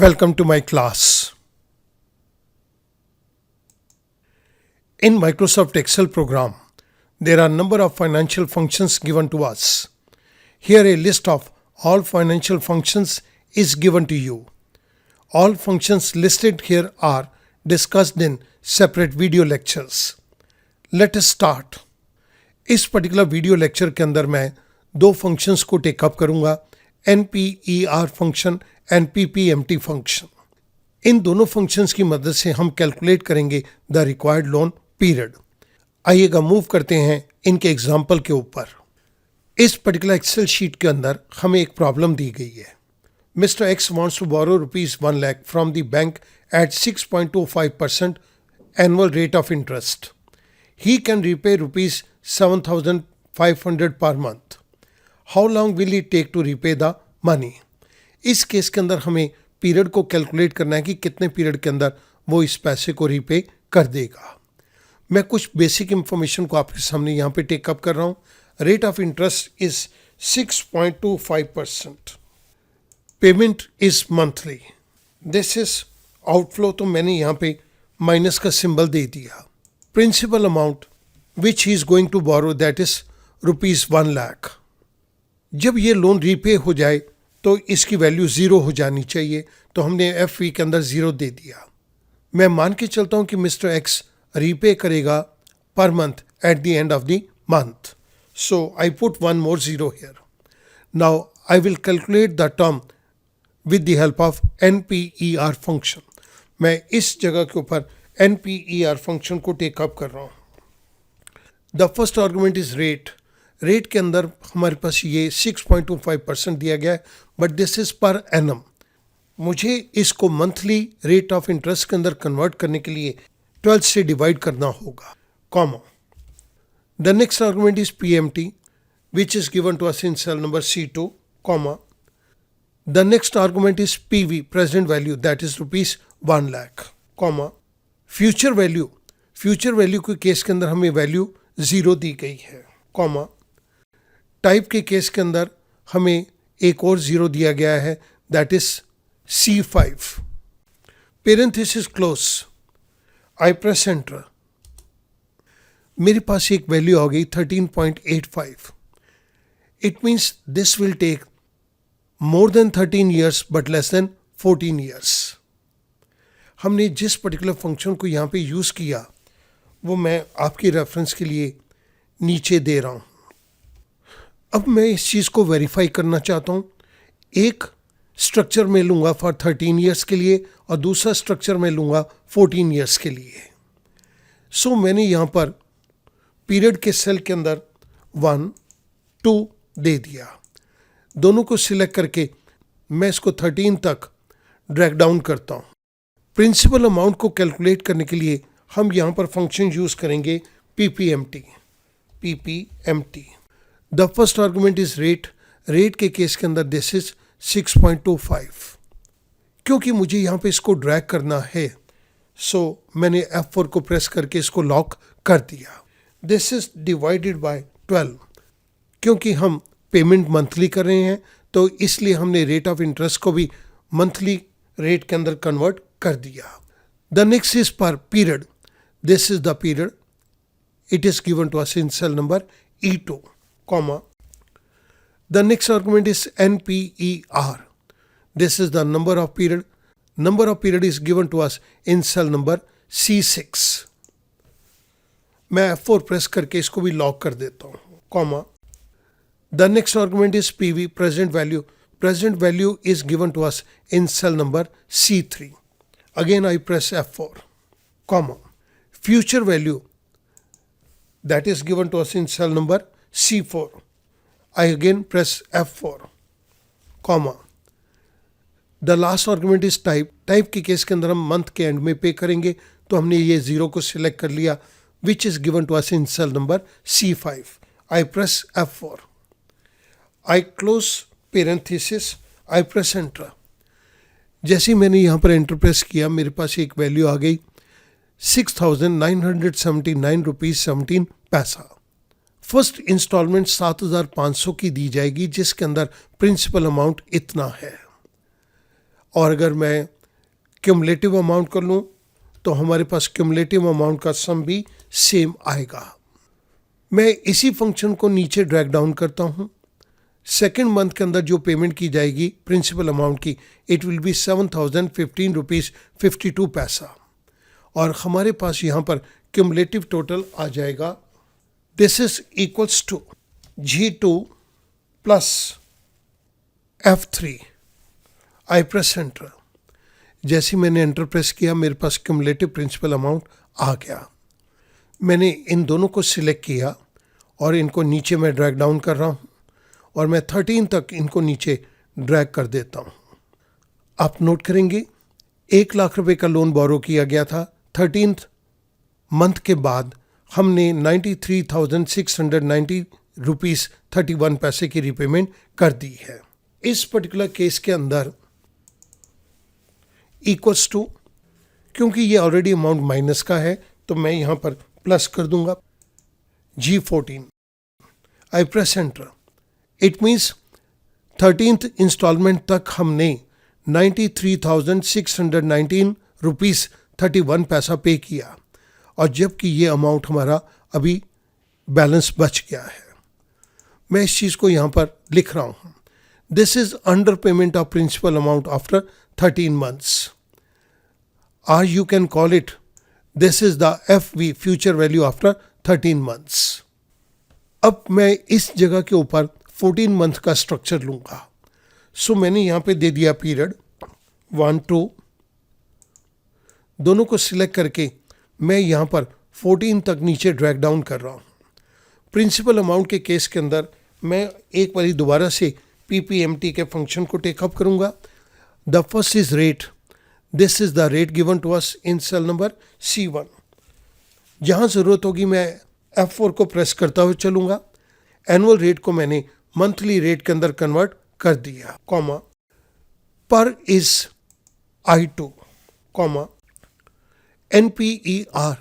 Welcome to my class. In Microsoft Excel program, there are a number of financial functions given to us. Here a list of all financial functions is given to you. All functions listed here are discussed in separate video lectures. Let us start. इस particular video lecture के अंदर मैं दो functions को take up करूंगा, NPER function and PPMT function. इन दोनों functions की मदद से हम कैलकुलेट करेंगे द रिक्वायर्ड लोन पीरियड। आइएगा मूव करते हैं इनके एग्जाम्पल के ऊपर। इस पर्टिकुलर एक्सेल शीट के अंदर हमें एक प्रॉब्लम दी गई है। Mr. X wants to borrow rupees 1 lakh from the bank at 6.25% annual rate of interest. He can repay rupees 7,500 per month. How long will it take to repay the money? इस case के अंदर हमें period को calculate करना है कि कितने period के अंदर वो इस पैसे को रीपे कर देगा। मैं कुछ बेसिक इंफॉर्मेशन को आपके सामने यहाँ पे टेकअप कर रहा हूँ। Rate of interest is 6.25%। Payment is monthly. This is outflow, तो मैंने यहाँ पे माइनस का सिंबल दे दिया। Principal amount which he is going to borrow that is rupees 1 lakh. जब ये लोन रीपे हो जाए तो इसकी वैल्यू 0 हो जानी चाहिए, तो हमने FV के अंदर 0 दे दिया। मैं मान के चलता हूँ कि मिस्टर एक्स रीपे करेगा per month at the end of the month, so I put one more 0 here. Now I will calculate the term with the help of NPER function. मैं इस जगह के ऊपर NPER फंक्शन को take up कर रहा हूँ। The first argument is rate. Rate के अंदर हमारे पास ये 6.25% दिया गया है, but this is per annum. मुझे इसको मंथली रेट ऑफ इंटरेस्ट के अंदर कन्वर्ट करने के लिए 12 से डिवाइड करना होगा, comma. The next argument is PMT which is given to us in cell number C2, comma. The next argument is PV present value that is rupees 1 lakh, comma. Future value, future value के case के अंदर हमें value 0 दी गई है, comma. Type के case के अंदर हमें एक और 0 दिया गया है that is C5। Parenthesis close. I press enter. मेरे पास एक वैल्यू आ गई 13.85। It means this will take more than 13 years but less than 14 years. हमने जिस पर्टिकुलर फंक्शन को यहाँ पे यूज़ किया वो मैं आपकी रेफरेंस के लिए नीचे दे रहा हूँ। अब मैं इस चीज़ को वेरीफाई करना चाहता हूँ। एक स्ट्रक्चर में लूँगा फॉर 13 ईयर्स के लिए और दूसरा स्ट्रक्चर में लूँगा 14 ईयर्स के लिए। सो मैंने यहाँ पर पीरियड के सेल के अंदर 1, 2 दे दिया। दोनों को सिलेक्ट करके मैं इसको 13 तक ड्रैग डाउन करता हूँ। प्रिंसिपल अमाउंट को कैलकुलेट करने के लिए हम यहाँ पर फंक्शन यूज़ करेंगे PPMT। The first argument is rate. Rate के केस के अंदर दिस इज 6.25। क्योंकि मुझे यहाँ पे इसको ड्रैग करना है, सो मैंने F4 को प्रेस करके इसको लॉक कर दिया। This is divided by 12। क्योंकि हम पेमेंट मंथली कर रहे हैं तो इसलिए हमने रेट ऑफ इंटरेस्ट को भी मंथली रेट के अंदर कन्वर्ट कर दिया। The next is per period. This is the period. It is given to us in cell number E2, comma. The next argument is NPER. This is the number of period. Number of period is given to us in cell number C6. मैं F4 press करके इसको भी lock कर देता हूँ, comma. The next argument is PV present value. Present value is given to us in cell number C3. Again I press F4, comma. Future value that is given to us in cell number C4. I again press F4, comma. The last argument is type. Type के case के अंदर हम month के and में पे करेंगे, तो हमने ये 0 को सिलेक्ट कर लिया which is given to us in cell number C5. I press F4. I close parenthesis. I press enter. जैसे ही मैंने यहाँ पर एंटर प्रेस किया मेरे पास एक वैल्यू आ गई 6,979 रुपीज़ 17 पैसा। फर्स्ट इंस्टॉलमेंट 7,500 की दी जाएगी जिसके अंदर प्रिंसिपल अमाउंट इतना है। और अगर मैं क्यूमुलेटिव अमाउंट कर लूँ तो हमारे पास क्यूमुलेटिव अमाउंट का सम भी सेम आएगा। मैं इसी फंक्शन को नीचे ड्रैग डाउन करता हूँ। सेकेंड मंथ के अंदर जो पेमेंट की जाएगी प्रिंसिपल अमाउंट की, इट विल बी 7,015 रुपीज़ 52 पैसा, और हमारे पास यहाँ पर क्यूमुलेटिव टोटल आ जाएगा। This is equals to G2 plus F3। I press enter. जैसे मैंने एंटर प्रेस किया मेरे पास क्यूमुलेटिव प्रिंसिपल अमाउंट आ गया। मैंने इन दोनों को सिलेक्ट किया और इनको नीचे मैं ड्रैग डाउन कर रहा हूँ और मैं 13 तक इनको नीचे ड्रैग कर देता हूँ। आप नोट करेंगे 1 लाख रुपए का लोन बोरो किया गया था। 13th मंथ के बाद हमने 93,690 रुपीज़ 31 पैसे की रिपेमेंट कर दी है। इस पर्टिकुलर केस के अंदर इक्वल्स टू, क्योंकि ये ऑलरेडी अमाउंट माइनस का है तो मैं यहाँ पर प्लस कर दूंगा G14। I press enter. It means 13th instalment तक हमने 93,619 रुपीज़ 31 पैसा पे किया, और जबकि ये अमाउंट हमारा अभी बैलेंस बच गया है। मैं इस चीज़ को यहाँ पर लिख रहा हूँ। This is under payment of principal amount after 13 months, or you can call it this is the FV future value after 13 months। अब मैं इस जगह के ऊपर 14 मंथ का स्ट्रक्चर लूंगा। सो मैंने यहाँ पे दे दिया पीरियड 1 2, दोनों को सिलेक्ट करके मैं यहाँ पर 14 तक नीचे ड्रैग डाउन कर रहा हूँ। प्रिंसिपल अमाउंट के केस के अंदर मैं एक बारी दोबारा से PPMT के फंक्शन को टेकअप करूँगा। The first is rate. This is the rate given to us in cell number C1। जहाँ ज़रूरत होगी मैं F4 को प्रेस करता हुआ चलूँगा। एनुअल रेट को मैंने मंथली रेट के अंदर कन्वर्ट कर दिया, कॉमा पर is I2, comma NPER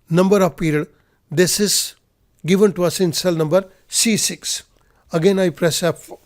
number of period, this is given to us in cell number C6। Again I press F4,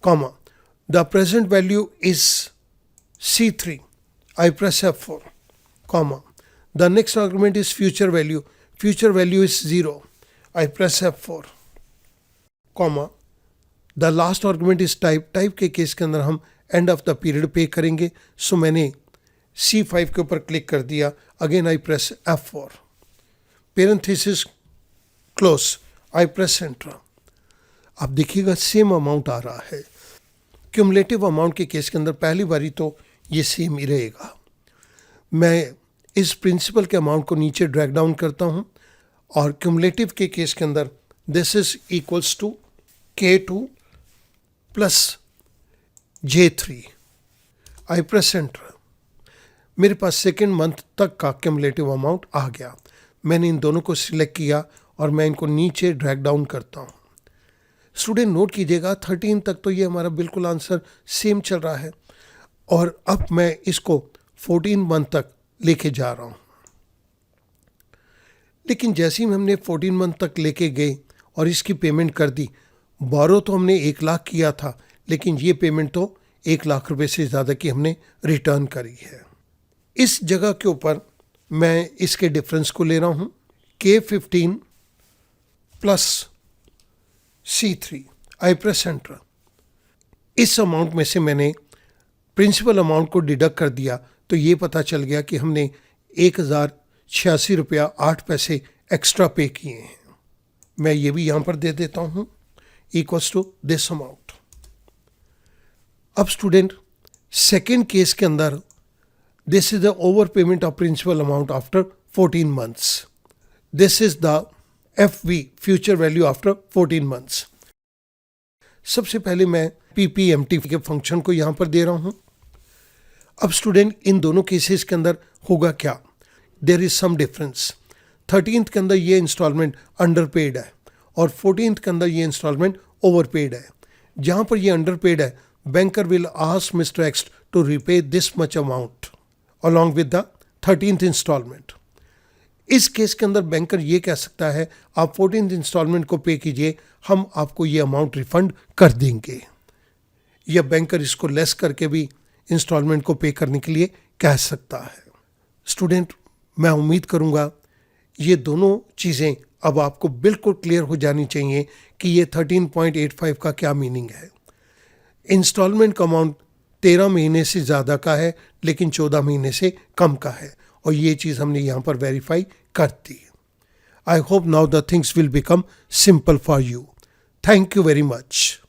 comma the present value is C3। I press F4, comma the next argument is future value is 0। I press F4, comma the last argument is type के case के अंदर हम end of the period पे करेंगे। सो मैंने C5 के ऊपर click कर दिया। Again I press F4, parenthesis close. I press enter. आप देखिएगा सेम अमाउंट आ रहा है। क्यूमुलेटिव अमाउंट के केस के अंदर पहली बारी तो ये सेम ही रहेगा। मैं इस प्रिंसिपल के अमाउंट को नीचे ड्रैग डाउन करता हूँ और क्यूमुलेटिव के केस के अंदर this is equals to K2 plus J3। I press enter. मेरे पास सेकेंड मंथ तक का क्यूमुलेटिव अमाउंट आ गया। मैंने इन दोनों को सिलेक्ट किया और मैं इनको नीचे ड्रैग डाउन करता हूँ। स्टूडेंट नोट कीजिएगा 13 तक तो ये हमारा बिल्कुल आंसर सेम चल रहा है, और अब मैं इसको 14 मंथ तक लेके जा रहा हूँ। लेकिन जैसे ही हमने 14 मंथ तक लेके गए और इसकी पेमेंट कर दी, बोरो तो हमने 1 लाख किया था, लेकिन ये पेमेंट तो 1 लाख रुपए से ज़्यादा की हमने रिटर्न करी है। इस जगह के ऊपर मैं इसके डिफरेंस को ले रहा हूँ, K15 प्लस C3। आई प्रेस एंटर। इस अमाउंट में से मैंने प्रिंसिपल अमाउंट को डिडक्ट कर दिया तो ये पता चल गया कि हमने 1,086 रुपया 8 पैसे एक्स्ट्रा पे किए हैं। मैं ये भी यहाँ पर दे देता हूँ, इक्वल्स टू दिस अमाउंट। अब स्टूडेंट सेकेंड केस के अंदर this is the over payment of principal amount after 14 months. This is the FV future value after 14 months. सबसे पहले मैं PPMT के फंक्शन को यहाँ पर दे रहा हूँ। अब स्टूडेंट इन दोनों केसेस के अंदर होगा क्या, there is some difference. 13th के अंदर ये इंस्टॉलमेंट अंडर पेड है और 14th के अंदर ये इंस्टॉलमेंट ओवर पेड है। जहाँ पर ये अंडर पेड है, banker will ask mister X to repay this much amount along with the 13th instalment. इस केस के अंदर बैंकर ये कह सकता है आप 14th इंस्टॉलमेंट को पे कीजिए, हम आपको ये अमाउंट रिफंड कर देंगे, या बैंकर इसको लेस करके भी इंस्टॉलमेंट को पे करने के लिए कह सकता है। स्टूडेंट, मैं उम्मीद करूंगा ये दोनों चीज़ें अब आपको बिल्कुल क्लियर हो जानी चाहिए कि ये 13.85 का क्या मीनिंग है। इंस्टॉलमेंट का अमाउंट 13 महीने से ज़्यादा का है लेकिन 14 महीने से कम का है, और ये चीज़ हमने यहाँ पर वेरीफाई कर दी। I hope now the things will become simple for you. Thank you very much.